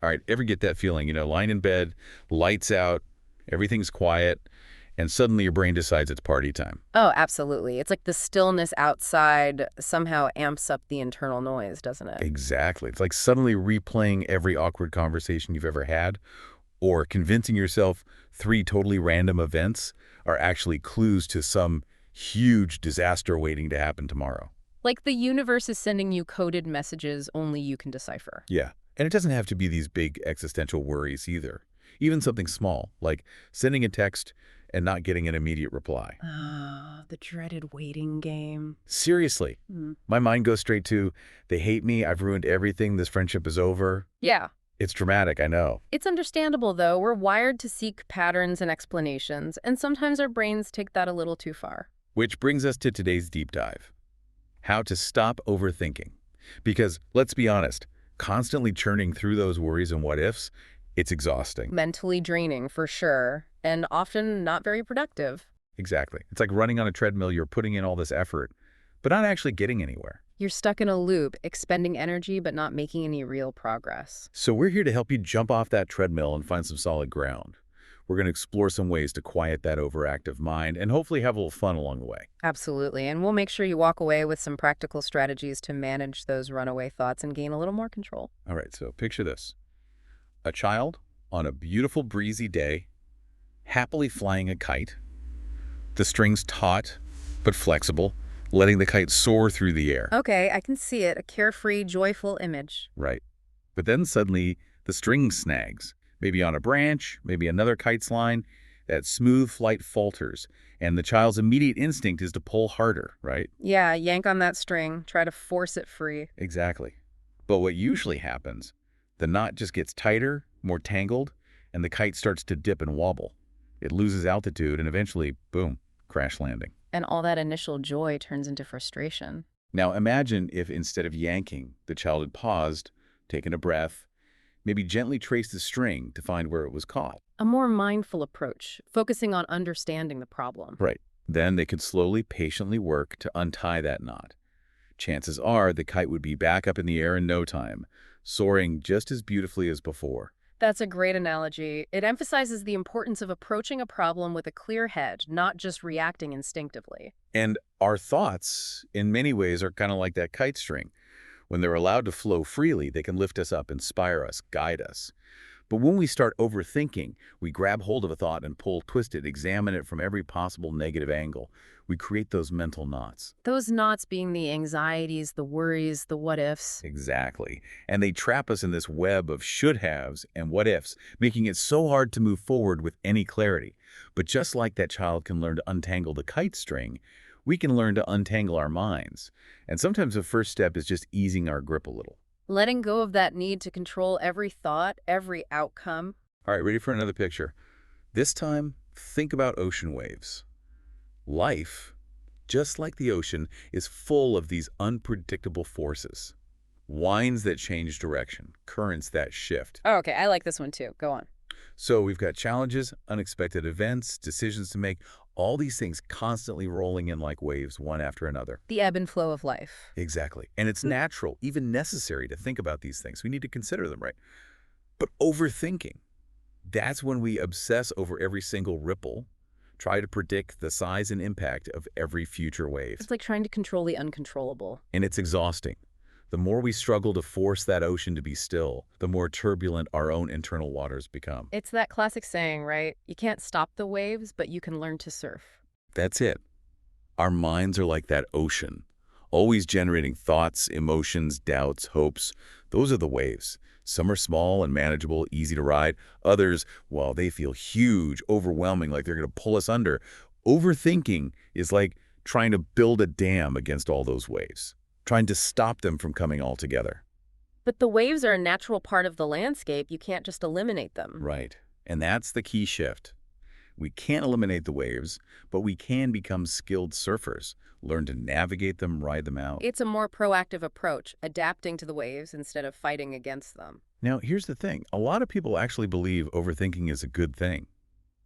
All right, ever get that feeling, lying in bed, lights out, everything's quiet, and suddenly your brain decides it's party time? Oh, absolutely. It's like the stillness outside somehow amps up the internal noise, doesn't it? Exactly. It's like suddenly replaying every awkward conversation you've ever had, or convincing yourself three totally random events are actually clues to some huge disaster waiting to happen tomorrow. Like the universe is sending you coded messages only you can decipher. Yeah. And it doesn't have to be these big existential worries either. Even something small, like sending a text and not getting an immediate reply. Ah, the dreaded waiting game. Seriously, Hmm. my mind goes straight to, they hate me, I've ruined everything, this friendship is over. Yeah. It's dramatic, I know. It's understandable, though. We're wired to seek patterns and explanations, and sometimes our brains take that a little too far. Which brings us to today's deep dive. How to stop overthinking. Because, let's be honest, constantly churning through those worries and what-ifs, it's exhausting. Mentally draining, for sure, and often not very productive. Exactly. It's like running on a treadmill, you're putting in all this effort, but not actually getting anywhere. You're stuck in a loop, expending energy but not making any real progress. So we're here to help you jump off that treadmill and find some solid ground. We're going to explore some ways to quiet that overactive mind and hopefully have a little fun along the way. Absolutely, and we'll make sure you walk away with some practical strategies to manage those runaway thoughts and gain a little more control. All right, so picture this. A child on a beautiful breezy day, happily flying a kite. The string's taut but flexible, letting the kite soar through the air. Okay, I can see it, a carefree, joyful image. Right. But then suddenly the string snags, maybe on a branch, maybe another kite's line. That smooth flight falters, and the child's immediate instinct is to pull harder, right? Yeah, yank on that string, try to force it free. Exactly. But what usually happens, the knot just gets tighter, more tangled, and the kite starts to dip and wobble. It loses altitude and eventually, boom, crash landing. And all that initial joy turns into frustration. Now imagine if instead of yanking, the child had paused, taken a breath, maybe gently traced the string to find where it was caught. A more mindful approach, focusing on understanding the problem. Right. Then they could slowly, patiently work to untie that knot. Chances are the kite would be back up in the air in no time, soaring just as beautifully as before. That's a great analogy. It emphasizes the importance of approaching a problem with a clear head, not just reacting instinctively. And our thoughts, in many ways, are kind of like that kite string. When they're allowed to flow freely, they can lift us up, inspire us, guide us. But when we start overthinking, we grab hold of a thought and pull, twist it, examine it from every possible negative angle. We create those mental knots. Those knots being the anxieties, the worries, the what-ifs. Exactly. And they trap us in this web of should-haves and what-ifs, making it so hard to move forward with any clarity. But just like that child can learn to untangle the kite string, we can learn to untangle our minds. And sometimes the first step is just easing our grip a little. Letting go of that need to control every thought, every outcome. All right, ready for another picture? This time, think about ocean waves. Life, just like the ocean, is full of these unpredictable forces. Winds that change direction, currents that shift. Oh, okay, I like this one too. Go on. So we've got challenges, unexpected events, decisions to make, all these things constantly rolling in like waves, one after another. The ebb and flow of life. Exactly. And it's natural, even necessary to think about these things. We need to consider them, right? But overthinking, that's when we obsess over every single ripple, try to predict the size and impact of every future wave. It's like trying to control the uncontrollable. And it's exhausting. The more we struggle to force that ocean to be still, the more turbulent our own internal waters become. It's that classic saying, right? You can't stop the waves, but you can learn to surf. That's it. Our minds are like that ocean, always generating thoughts, emotions, doubts, hopes. Those are the waves. Some are small and manageable, easy to ride. Others, well, they feel huge, overwhelming, like they're going to pull us under. Overthinking is like trying to build a dam against all those waves, trying to stop them from coming all together. But the waves are a natural part of the landscape. You can't just eliminate them. Right. And that's the key shift. We can't eliminate the waves, but we can become skilled surfers, learn to navigate them, ride them out. It's a more proactive approach, adapting to the waves instead of fighting against them. Now, here's the thing. A lot of people actually believe overthinking is a good thing.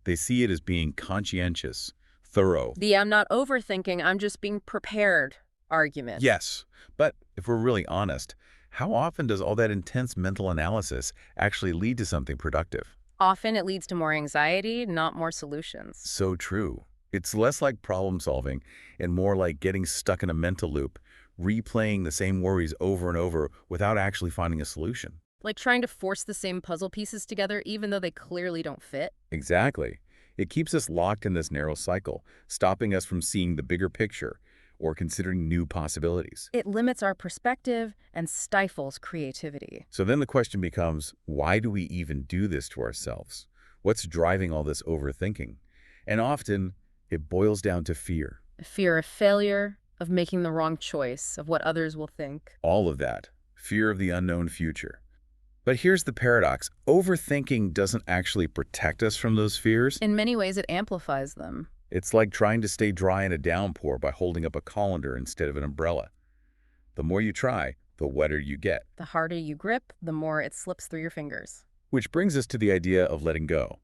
They see it as being conscientious, thorough. The I'm not overthinking, I'm just being prepared argument. Yes, but if we're really honest, How often does all that intense mental analysis actually lead to something productive? Often it leads to more anxiety, not more solutions. So true. It's less like problem solving and more like getting stuck in a mental loop, replaying the same worries over and over without actually finding a solution. Like trying to force the same puzzle pieces together even though they clearly don't fit. Exactly. It keeps us locked in this narrow cycle, stopping us from seeing the bigger picture or considering new possibilities. It limits our perspective and stifles creativity. So then the question becomes, why do we even do this to ourselves? What's driving all this overthinking? And often, it boils down to fear. Fear of failure, of making the wrong choice, of what others will think. All of that. Fear of the unknown future. But here's the paradox. Overthinking doesn't actually protect us from those fears. In many ways, it amplifies them. It's like trying to stay dry in a downpour by holding up a colander instead of an umbrella. The more you try, the wetter you get. The harder you grip, the more it slips through your fingers. Which brings us to the idea of letting go.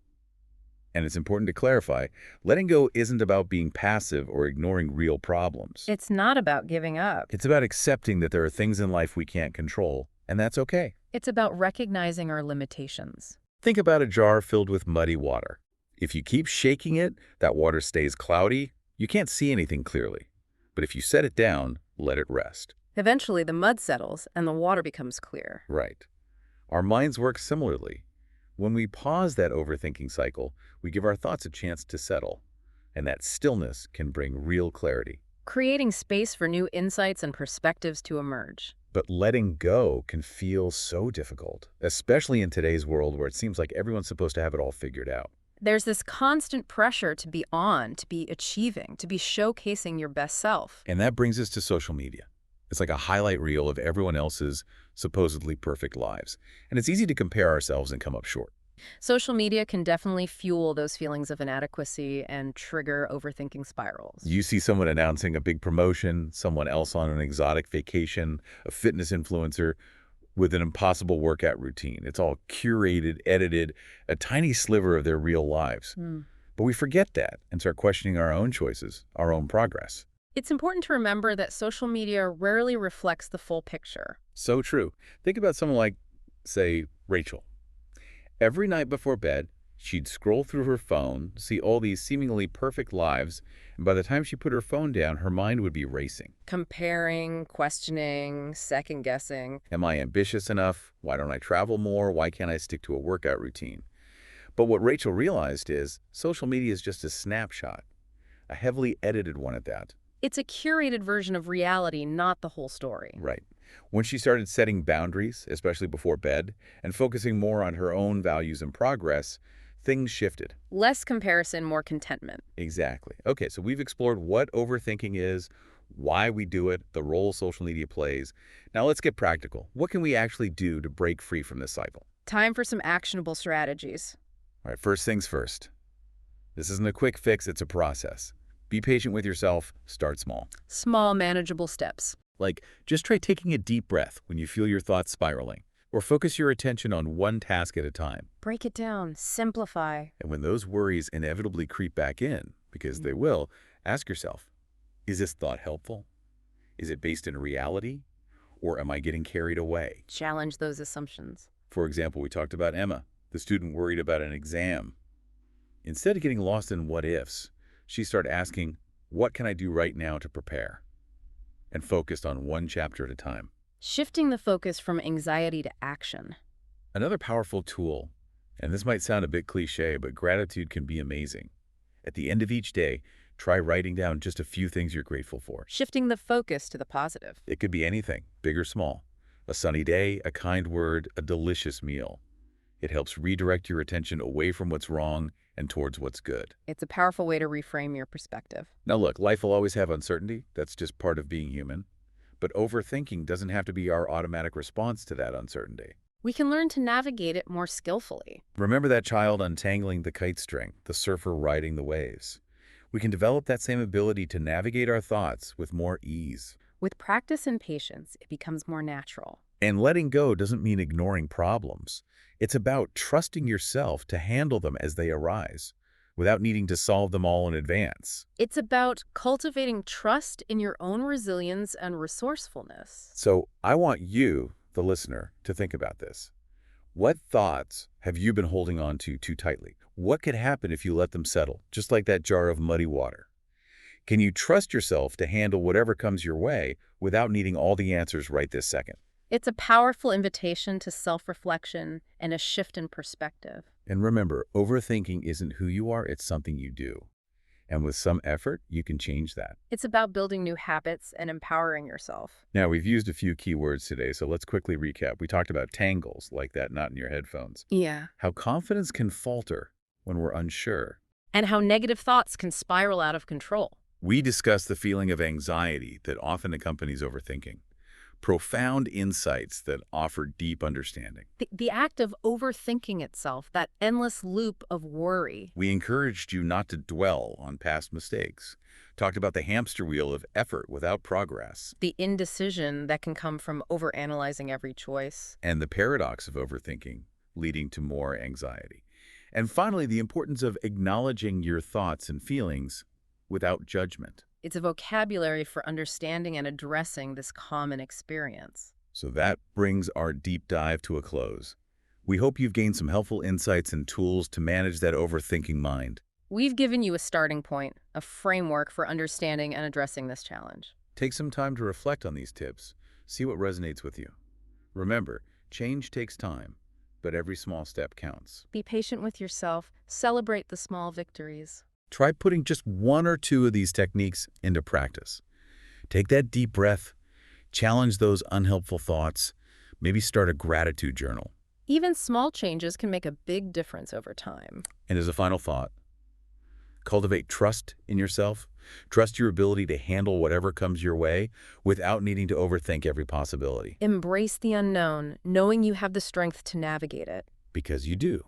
And it's important to clarify, letting go isn't about being passive or ignoring real problems. It's not about giving up. It's about accepting that there are things in life we can't control, and that's okay. It's about recognizing our limitations. Think about a jar filled with muddy water. If you keep shaking it, that water stays cloudy. You can't see anything clearly. But if you set it down, let it rest. Eventually, the mud settles and the water becomes clear. Right. Our minds work similarly. When we pause that overthinking cycle, we give our thoughts a chance to settle. And that stillness can bring real clarity. Creating space for new insights and perspectives to emerge. But letting go can feel so difficult, especially in today's world where it seems like everyone's supposed to have it all figured out. There's this constant pressure to be on, to be achieving, to be showcasing your best self. And that brings us to social media. It's like a highlight reel of everyone else's supposedly perfect lives. And it's easy to compare ourselves and come up short. Social media can definitely fuel those feelings of inadequacy and trigger overthinking spirals. You see someone announcing a big promotion, someone else on an exotic vacation, a fitness influencer with an impossible workout routine. It's all curated, edited, a tiny sliver of their real lives. But we forget that and start questioning our own choices, our own progress. It's important to remember that social media rarely reflects the full picture. So true. Think about someone like, say, Rachel. Every night before bed, she'd scroll through her phone, see all these seemingly perfect lives, and by the time she put her phone down, her mind would be racing. Comparing, questioning, second-guessing. Am I ambitious enough? Why don't I travel more? Why can't I stick to a workout routine? But what Rachel realized is social media is just a snapshot, a heavily edited one at that. It's a curated version of reality, not the whole story. Right. When she started setting boundaries, especially before bed, and focusing more on her own values and progress, things shifted. Less comparison, more contentment. Exactly. Okay, so we've explored what overthinking is, why we do it, the role social media plays. Now let's get practical. What can we actually do to break free from this cycle? Time for some actionable strategies. All right, first things first. This isn't a quick fix, it's a process. Be patient with yourself, start small. Small, manageable steps. Like, just try taking a deep breath when you feel your thoughts spiraling, or focus your attention on one task at a time. Break it down, simplify. And when those worries inevitably creep back in, because they will, ask yourself, is this thought helpful? Is it based in reality? Or am I getting carried away? Challenge those assumptions. For example, we talked about Emma, the student worried about an exam. Instead of getting lost in what-ifs, she started asking, what can I do right now to prepare? And focused on one chapter at a time. Shifting the focus from anxiety to action. Another powerful tool, and this might sound a bit cliche, but gratitude can be amazing. At the end of each day, try writing down just a few things you're grateful for. Shifting the focus to the positive. It could be anything, big or small. A sunny day, a kind word, a delicious meal. It helps redirect your attention away from what's wrong and towards what's good. It's a powerful way to reframe your perspective. Now look, life will always have uncertainty. That's just part of being human. But overthinking doesn't have to be our automatic response to that uncertainty. We can learn to navigate it more skillfully. Remember that child untangling the kite string, the surfer riding the waves. We can develop that same ability to navigate our thoughts with more ease. With practice and patience, it becomes more natural. And letting go doesn't mean ignoring problems. It's about trusting yourself to handle them as they arise, without needing to solve them all in advance. It's about cultivating trust in your own resilience and resourcefulness. So I want you, the listener, to think about this. What thoughts have you been holding on to too tightly? What could happen if you let them settle, just like that jar of muddy water? Can you trust yourself to handle whatever comes your way without needing all the answers right this second? It's a powerful invitation to self-reflection and a shift in perspective. And remember, overthinking isn't who you are, it's something you do. And with some effort, you can change that. It's about building new habits and empowering yourself. Now, we've used a few key words today, so let's quickly recap. We talked about tangles, like that knot in your headphones. Yeah. How confidence can falter when we're unsure. And how negative thoughts can spiral out of control. We discussed the feeling of anxiety that often accompanies overthinking. Profound insights that offer deep understanding. The act of overthinking itself, that endless loop of worry. We encouraged you not to dwell on past mistakes. Talked about the hamster wheel of effort without progress. The indecision that can come from overanalyzing every choice. And the paradox of overthinking, leading to more anxiety. And finally, the importance of acknowledging your thoughts and feelings without judgment. It's a vocabulary for understanding and addressing this common experience. So that brings our deep dive to a close. We hope you've gained some helpful insights and tools to manage that overthinking mind. We've given you a starting point, a framework for understanding and addressing this challenge. Take some time to reflect on these tips. See what resonates with you. Remember, change takes time, but every small step counts. Be patient with yourself. Celebrate the small victories. Try putting just one or two of these techniques into practice. Take that deep breath, challenge those unhelpful thoughts, maybe start a gratitude journal. Even small changes can make a big difference over time. And as a final thought, cultivate trust in yourself. Trust your ability to handle whatever comes your way without needing to overthink every possibility. Embrace the unknown, knowing you have the strength to navigate it. Because you do.